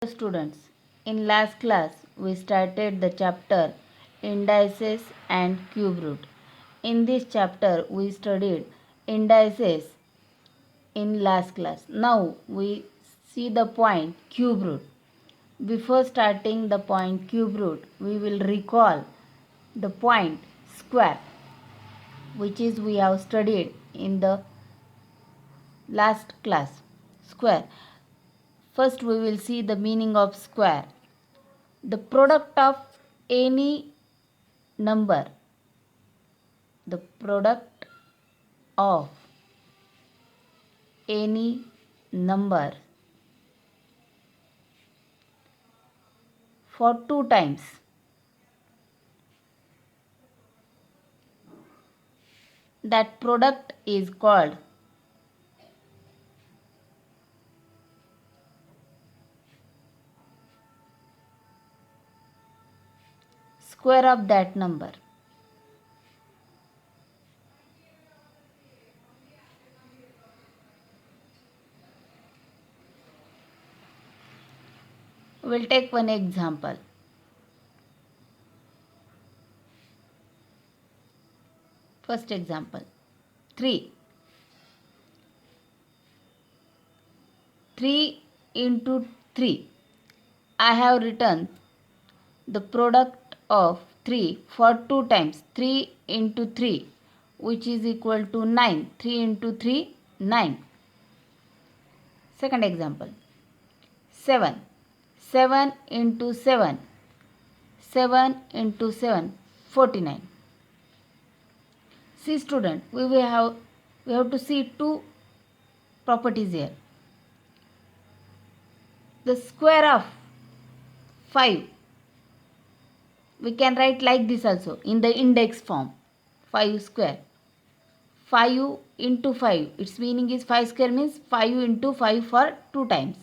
Students, in last class we started the chapter indices and cube root. In this chapter we studied indices in last class. Now we see the point cube root. Before starting the point cube root, we will recall the point square, which is we have studied in the last class. Square. First we will see the meaning of square. The product of any number, the product of any number for 2 times, that product is called square of that number. We'll take one example. First example, 3. 3 into 3. I have written the product of 3 for 2 times. 3 into 3, which is equal to 9. 3 into 3, 9. Second example, 7. 7 into 7. 7 into 7, 49. See student, we have to see two properties here. The square of 5, we can write like this also in the index form, 5 square. 5 into 5, its meaning is 5 square means 5 into 5 for 2 times.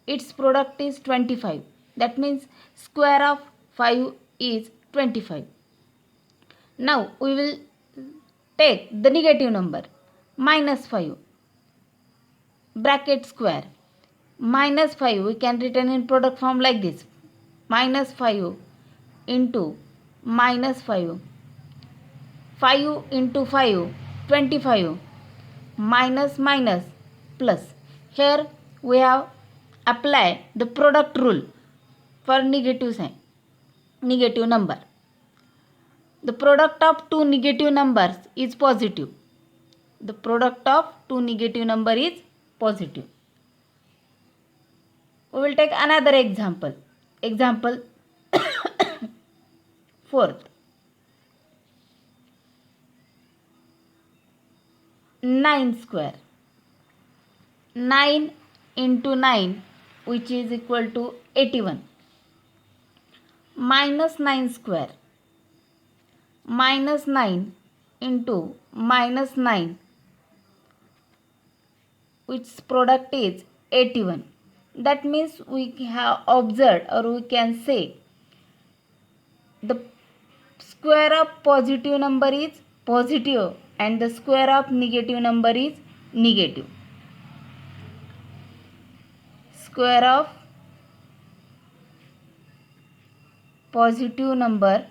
Its product is 25. That means square of 5 is 25. Now we will take the negative number, minus 5, bracket square. Minus 5 we can written in product form like this, minus 5 into minus 5. 5 into 5, 25, minus minus plus. Here we have applied the product rule for negative sign, negative number. The product of two negative numbers is positive. The product of two negative number is positive. We will take another example. Example 4th. 9 square. 9 into 9, which is equal to 81. Minus 9 square. Minus 9 into minus 9, which product is 81. That means we have observed, or we can say, the square of positive number is positive and the square of negative number is negative. Square of positive number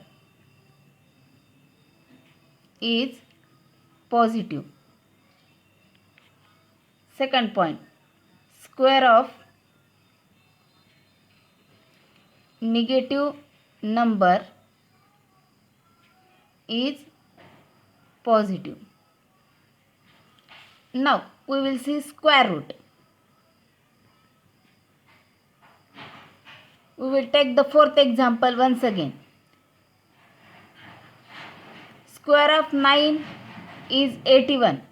is positive. Second point, square of negative number is positive. Now we will see square root. We will take the 4th example once again. Square of 9 is 81.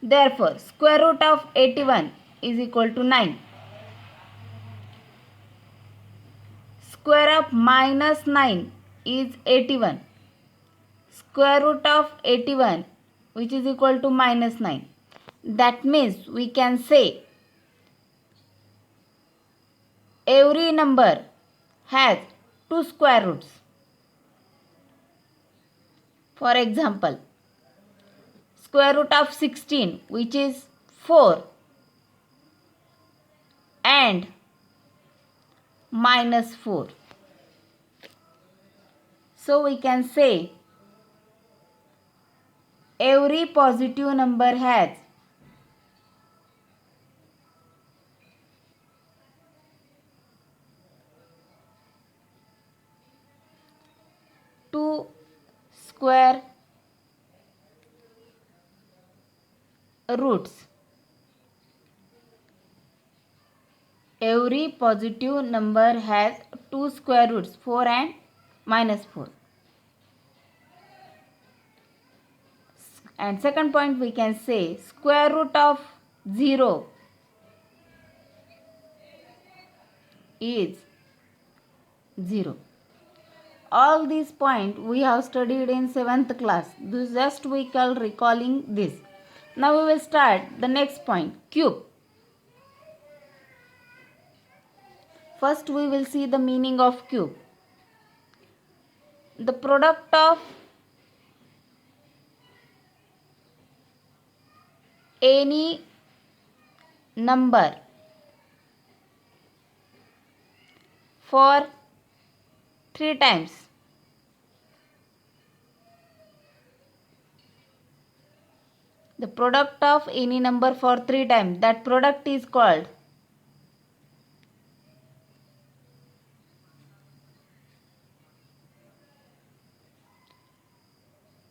Therefore, square root of 81 is equal to 9. Square of minus 9 is 81. Square root of 81, which is equal to minus 9. That means we can say every number has two square roots. For example, square root of 16, which is 4, and minus 4. So we can say every positive number has two square roots. Every positive number has two square roots, 4 and minus 4. And second point, we can say square root of 0 is 0. All these points we have studied in 7th class. This just we call recalling this. Now we will start the next point, cube. First we will see the meaning of cube. The product of any number for 3 times the product of any number for 3 times, that product is called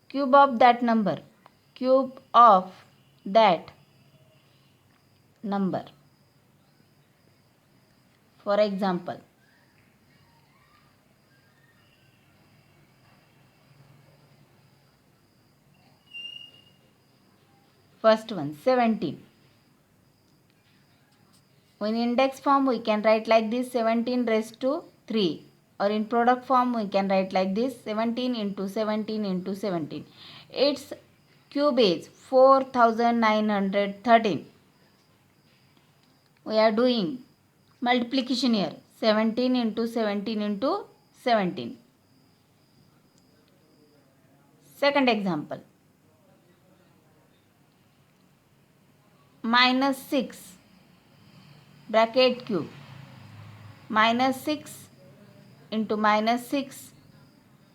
cube of that number. Cube of that number. For example, first one, 17. In index form we can write like this, 17 raised to 3. Or in product form we can write like this, 17 into 17 into 17. Its cube is 4913. We are doing multiplication here, 17 into 17 into 17. Second example, minus 6 bracket cube, minus 6 into minus 6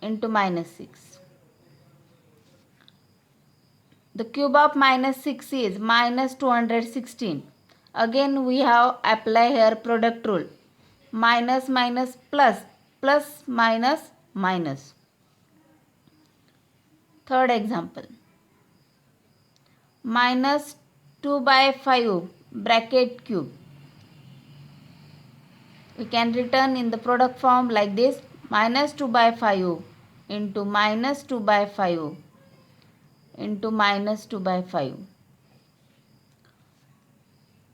into minus 6. The cube of minus 6 is minus 216. Again we have apply here product rule. Minus minus plus, plus minus minus. Third example, minus 2 by 5 bracket cube. We can return in the product form like this, minus 2 by 5 into minus 2 by 5 into minus 2 by 5.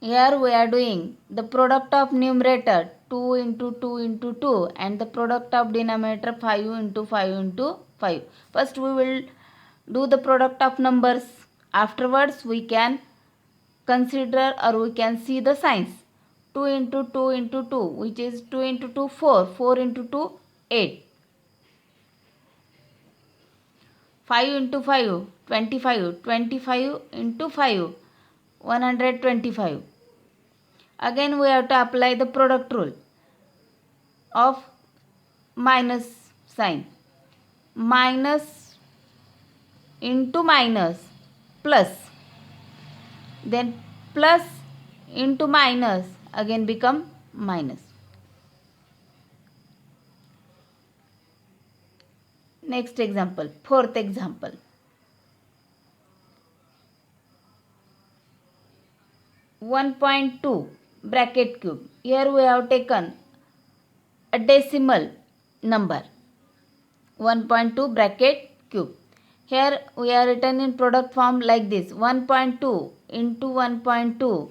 Here we are doing the product of numerator 2 into 2 into 2 and the product of denominator 5 into 5 into 5. First we will do the product of numbers. Afterwards we can consider or we can see the signs. 2 into 2 into 2, which is 2 into 2, 4. 4 into 2, 8. 5 into 5, 25. 25 into 5, 125. Again we have to apply the product rule of minus sign. Minus into minus plus. Then plus into minus again become minus. Next example, fourth example. 1.2 bracket cube. Here we have taken a decimal number. 1.2 bracket cube. Here we are written in product form like this, 1.2 into 1.2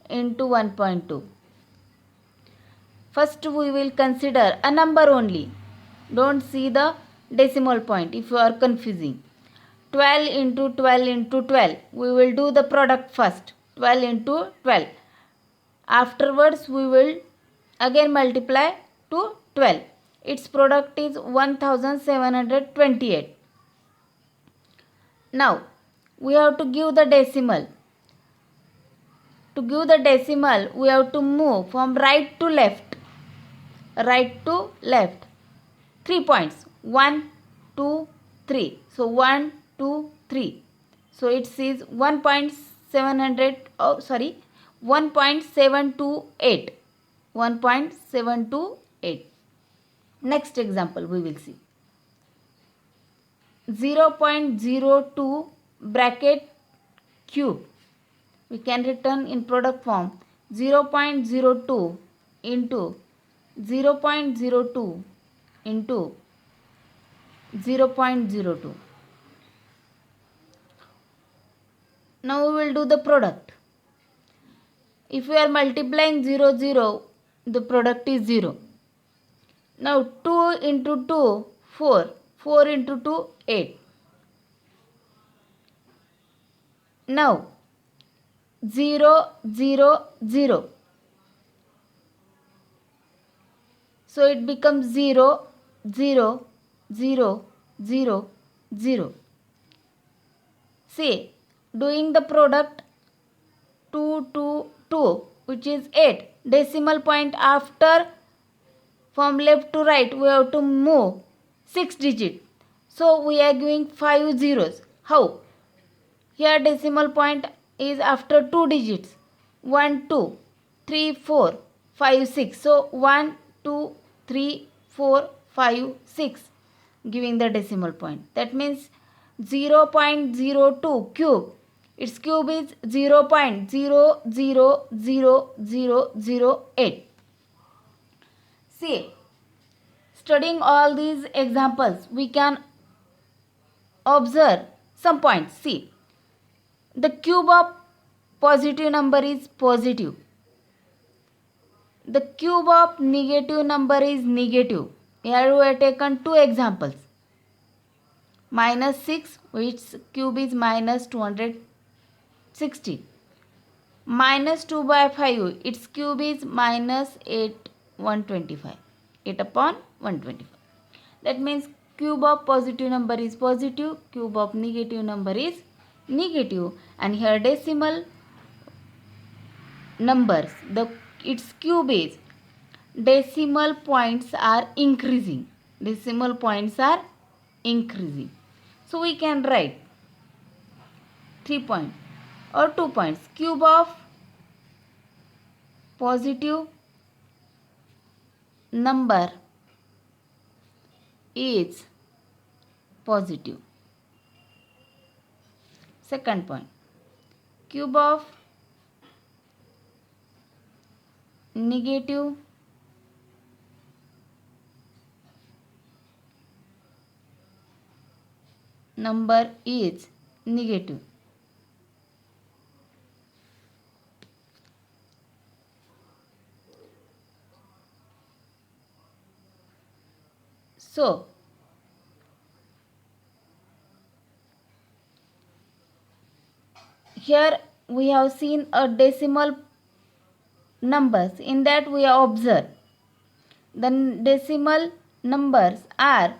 into 1.2. First we will consider a number only. Don't see the decimal point if you are confusing. 12 into 12 into 12. We will do the product first. 12 into 12. Afterwards we will again multiply to 12. Its product is 1728. Now we have to give the decimal. To give the decimal we have to move from right to left. right to left. 3 points. 1, 2, 3. So 1, 2, 3. So it says 1.700. Oh, sorry, 1.728. 1.728. Next example we will see. 0.02 bracket cube. We can return in product form 0.02 into 0.02 into 0.02. Now we will do the product. If we are multiplying 0, 0, the product is 0. Now 2 into 2, 4. 4 into 2, 8. Now 0, 0, 0. So it becomes 0, 0, 0, 0, 0. See, doing the product 2, 2, 2, which is 8. Decimal point after, from left to right, we have to move 6 digits. So we are giving 5 zeros. How? Here decimal point is after 2 digits. 1, 2, 3, 4, 5, 6. So 1, 2, 3, 4, 5, 6. Giving the decimal point. That means 0.02 cube. Its cube is 0.000008. See, studying all these examples, we can observe some points. See, the cube of positive number is positive. The cube of negative number is negative. Here we have taken two examples. Minus 6, which cube is minus 260. Minus 2 by 5, its cube is minus 8 125. 8 upon 125. That means cube of positive number is positive, cube of negative number is negative, and here decimal numbers, its cube is, decimal points are increasing. Decimal points are increasing. So we can write 3 points or 2 points. Cube of positive number is positive. Second point, cube of negative number is negative. So here we have seen a decimal numbers. In that we have observed the decimal numbers are,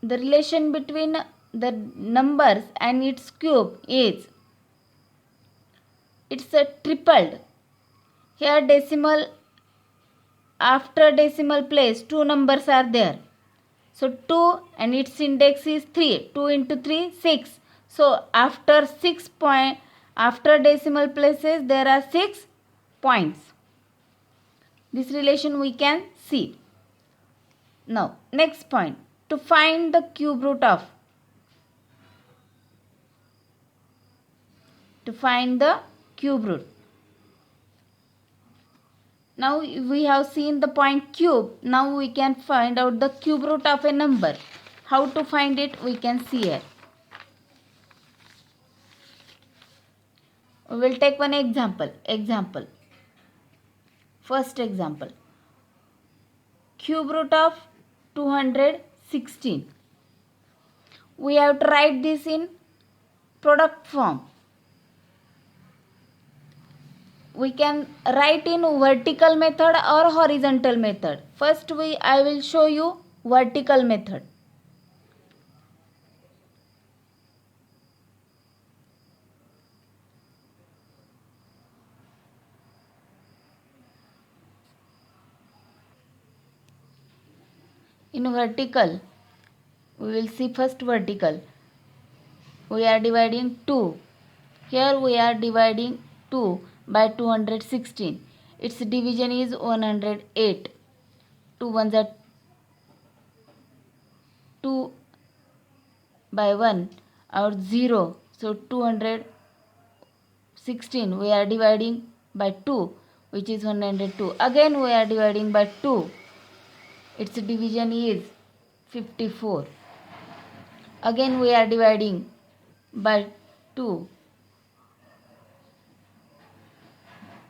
the relation between the numbers and its cube is, it's a tripled. Here decimal, after decimal place 2 numbers are there. So 2 and its index is 3. 2 into 3, 6. So after 6 point, after decimal places there are 6 points. This relation we can see. Now next point, to find the cube root of, to find the cube root. Now we have seen the point cube. Now we can find out the cube root of a number. How to find it we can see here. We will take one example. First example. Cube root of 216. We have to write this in product form. We can write in vertical method or horizontal method. First I will show you vertical method. In vertical, we will see first vertical. We are dividing 2. Here we are dividing 2 by 216. Its division is 108. 2 ones are 2 by 1 or 0. So 216 we are dividing by 2, which is 102. Again we are dividing by 2. Its division is 54. Again we are dividing by 2.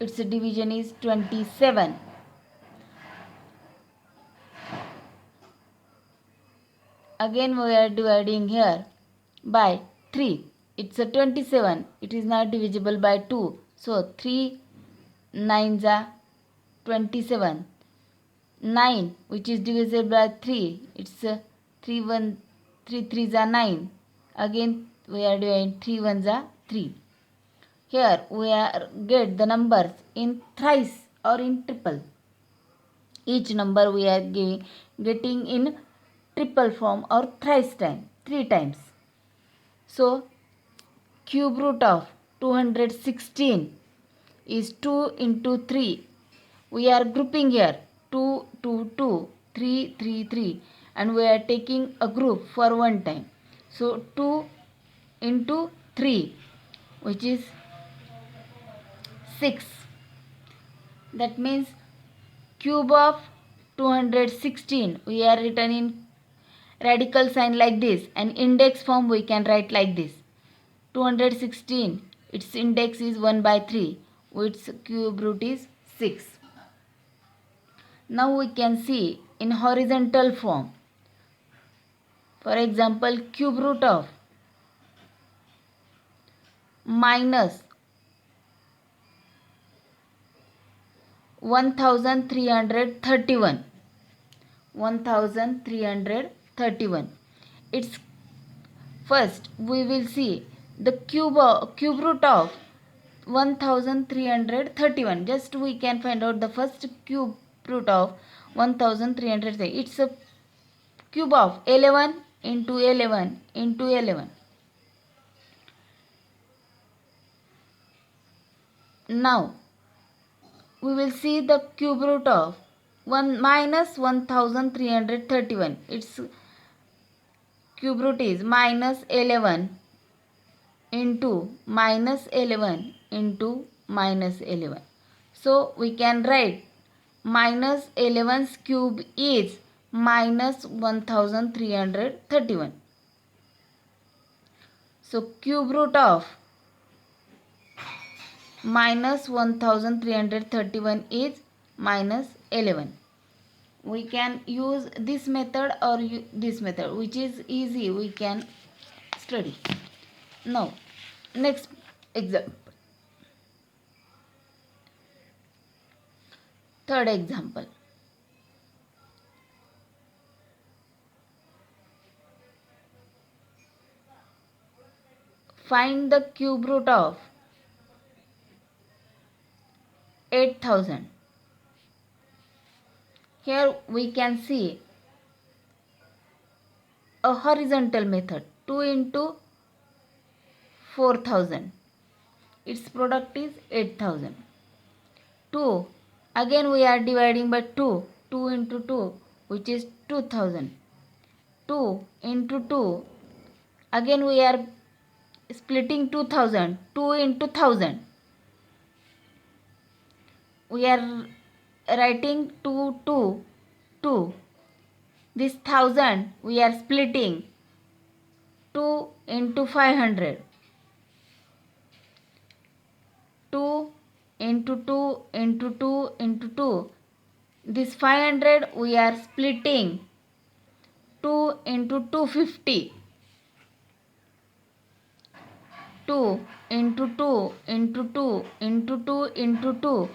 Its division is 27. Again we are dividing here by 3. It's a 27. It is not divisible by 2. So 3 nines are 27. 9, which is divisible by 3. It's a 3 threes are 9. Again we are dividing 3 ones are 3. Here we are get the numbers in thrice or in triple. Each number we are getting in triple form or thrice time, 3 times. So cube root of 216 is 2 into 3. We are grouping here 2, 2, 2, 3, 3, 3, and we are taking a group for one time. So 2 into 3, which is 6. That means cube of 216 we are written in radical sign like this, and index form we can write like this. 216, its index is 1 by 3, its cube root is 6. Now we can see in horizontal form. For example, cube root of minus 1331. 1331. It's first we will see the cube root of 1331. Just we can find out the first cube root of 1330. It's a cube of 11 into 11 into 11. Now we will see the cube root of 1 minus 1331. Its cube root is minus 11 into minus 11 into minus 11. So we can write minus 11's cube is minus 1331. So cube root of minus 1331 is minus 11. We can use this method or this method, which is easy, we can study. Now next example. Third example. Find the cube root of 8000. Here we can see a horizontal method, 2 into 4000. Its product is 8000. 2. Again we are dividing by 2. 2 into 2, which is 2000. 2 into 2. Again we are splitting 2000. 2 into 1000. We are writing 2, 2, 2. This 1000 we are splitting 2 into 500. 2 into 2 into 2 into 2. This 500 we are splitting 2 into 250. 2 into 2 into 2 into 2 into 2.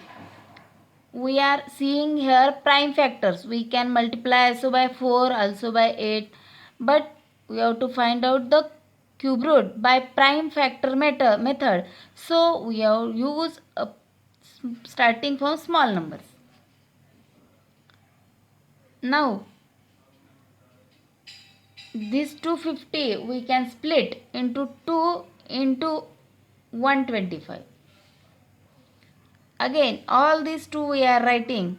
We are seeing here prime factors. We can multiply also by 4, also by 8. But we have to find out the cube root by prime factor method. So we have used starting from small numbers. Now this 250 we can split into 2 into 125. Again, all these 2 we are writing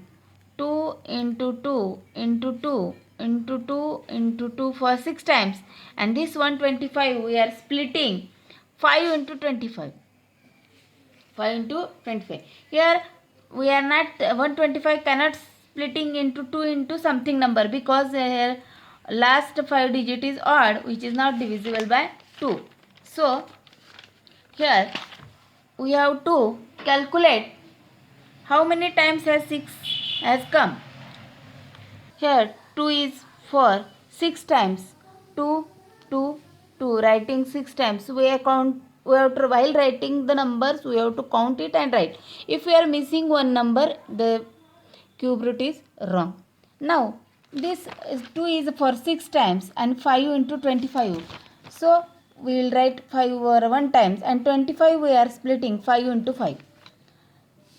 2 into 2 into 2 into 2 into 2 for 6 times, and this 125 we are splitting 5 into 25. 5 into 25. Here we are not 125 cannot splitting into 2 into something number, because here last 5 digit is odd, which is not divisible by 2. So here we have to calculate how many times has 6 has come. Here 2 is for 6 times. 2, 2, 2. Writing 6 times. We have to, while writing the numbers, we have to count it and write. If we are missing one number, the cube root is wrong. Now this 2 is for 6 times and 5 into 25. So we will write 5 over 1 times, and 25 we are splitting 5 into 5.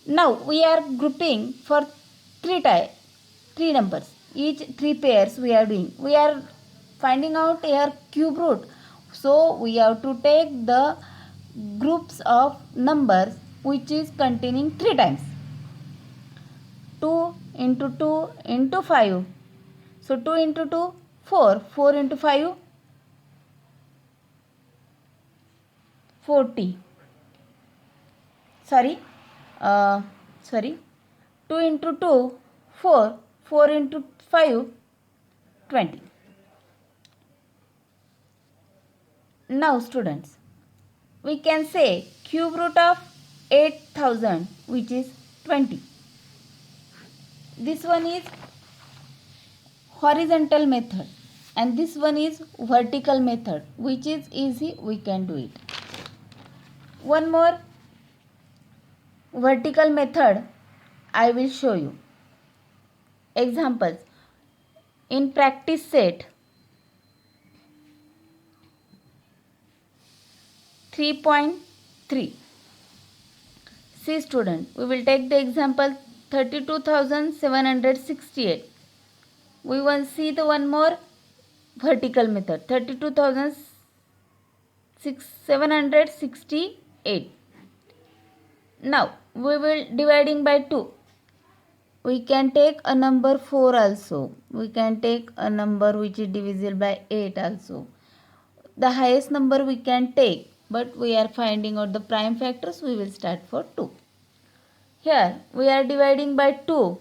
Now we are grouping for three numbers. Each 3 pairs we are doing. We are finding out here cube root. So we have to take the groups of numbers which is containing 3 times. 2 into 2 into 5. So 2 into 2, 4. 4 into 5, 40. Sorry. 2 into 2, 4. 4 into 5, 20. Now students, we can say cube root of 8000, which is 20. This one is horizontal method and this one is vertical method, which is easy, we can do it. One more vertical method I will show you. Examples in practice set 3.3. See student, we will take the example 32,768. We will see the one more vertical method 32,768. Now we will dividing by 2. We can take a number 4 also. We can take a number which is divisible by 8 also. The highest number we can take, but we are finding out the prime factors. We will start for 2. Here we are dividing by 2.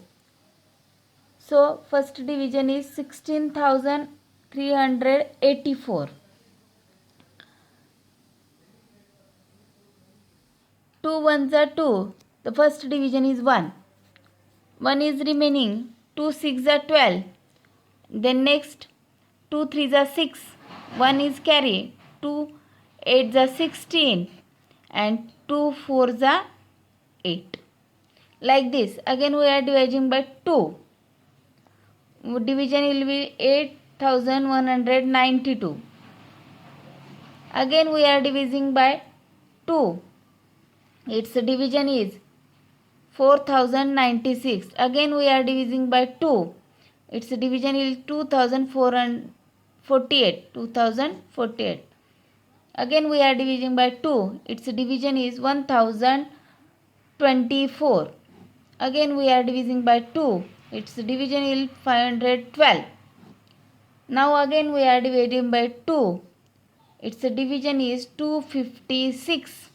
So first division is 16,384. 2 ones are 2. The first division is 1. 1 is remaining. 2 6 are 12. Then next 2 3 are 6. 1 is carry. 2 8 are 16. And 2 4 are 8. Like this. Again we are dividing by 2. Division will be 8,192. Again we are dividing by 2. Its division is 4,096. Again we are dividing by 2. Its division is 2,448. 2,048. Again we are dividing by 2. Its division is 1,024. Again we are dividing by 2. Its division is 512. Now again we are dividing by 2. Its division is 256.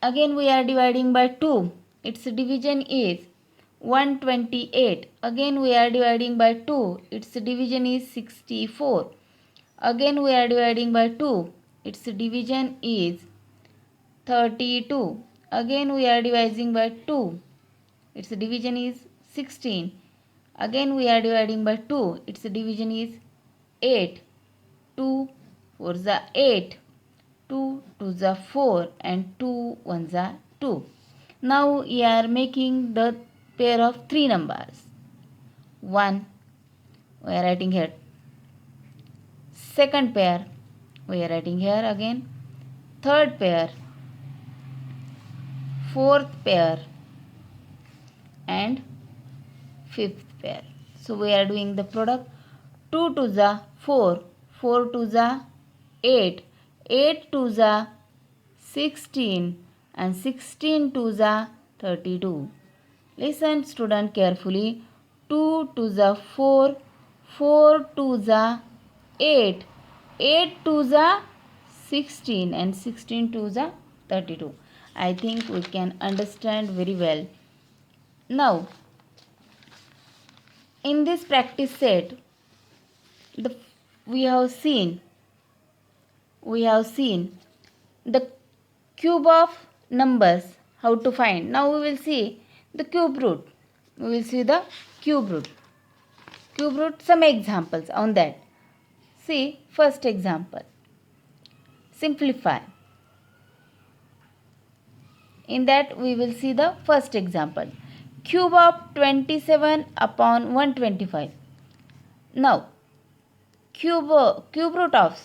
Again we are dividing by 2. Its division is 128. Again we are dividing by 2. Its division is 64. Again we are dividing by 2. Its division is 32. Again we are dividing by 2. Its division is 16. Again we are dividing by 2. Its division is 8. 2 4 is 8. 2 2 is 4 and 2 1 is 2. Now we are making the pair of 3 numbers. 1 we are writing here. Second pair we are writing here again. Third pair. Fourth pair and fifth pair. So we are doing the product 2 2 za 4, 4 2 za 8, 8 2 za 16 and 16 2 za 32. Listen student carefully. 2 2 za 4, 4 2 za 8, 8 2 za 16 and 16 2 za 32. I think we can understand very well. Now in this practice set, we have seen the cube of numbers, how to find. Now we will see the cube root. Cube root, some examples on that. See first example, simplify. In that we will see the first example, cube of 27 upon 125. Now cube root of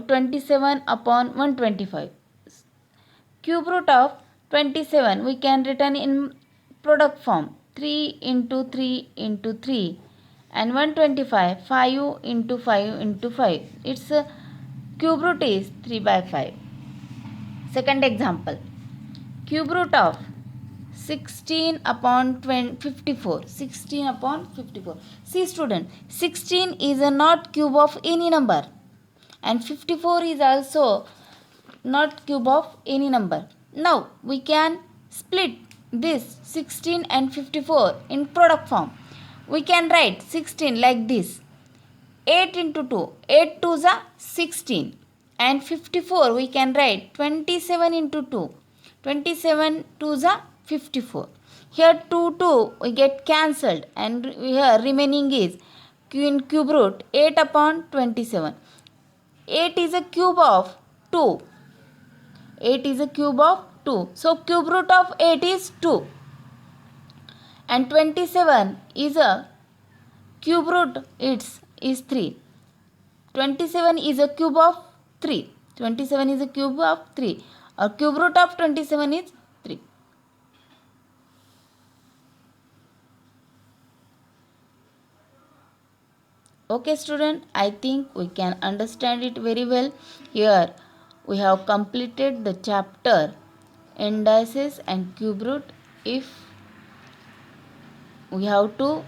27 upon 125. Cube root of 27 we can written in product form, 3 into 3 into 3, and 125 5 into 5 into 5. Its cube root is 3 by 5. Second example, cube root of 16 upon 54. 16 upon 54. See student, 16 is a not cube of any number and 54 is also not cube of any number. Now we can split this 16 and 54 in product form. We can write 16 like this, 8 into 2, 8 2 are 16, and 54 we can write 27 into 2, 27 2 are 54. Here 2 we get cancelled and here remaining is in cube root 8 upon 27. 8 is a cube of 2. 8 is a cube of 2. So cube root of 8 is 2. And 27 is a cube root is 3. 27 is a cube of 3. 27 is a cube of 3. Or cube root of 27 is 3. Okay student, I think we can understand it very well. Here we have completed the chapter indices and cube root. If we have to